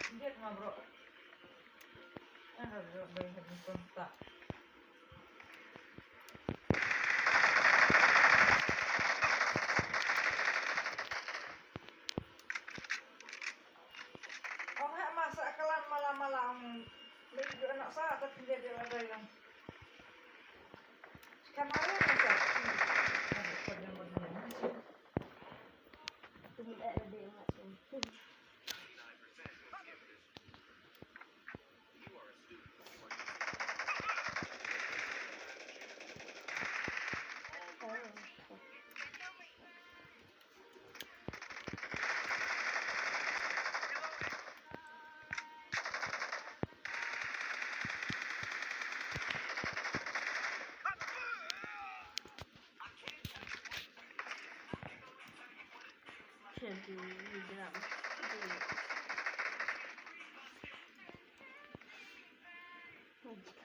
Dia tengah bro. Harus bayar kontak. Orang masak kelan malam-malam. Lagi anak saya tapi dia ada yang kemarin masak. Tidak ada yang macam.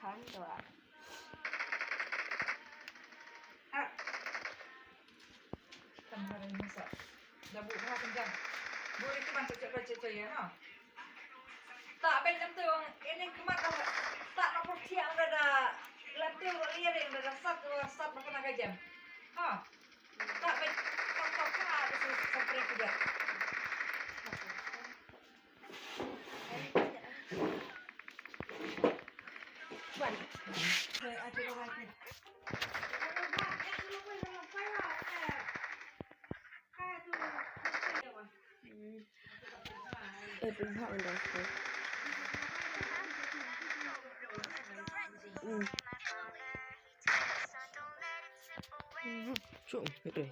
Kantor. Kemarin masak. Dah buat berapa kencang? Boleh ke mana cecok ya, ha? Tak bencam tu ini kemarin tak nampak tiang dah lantai liar yang dah sat makan agak jam. Ha? Tak bencam tak ada sampai kerja. Buat. Saya ada orang ni. Every hot and dust. Trộm hết rồi.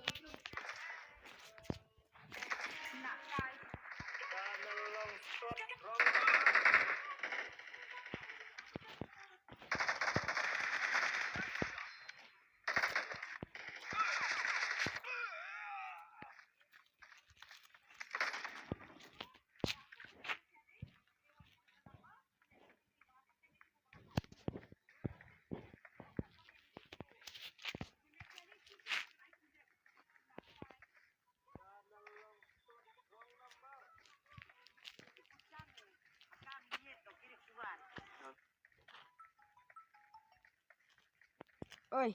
Oi.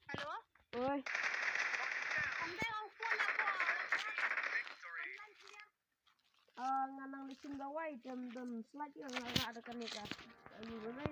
Halo? Oi. Nganang lisin bawai jam slide yang ada kan nikah. Ini boleh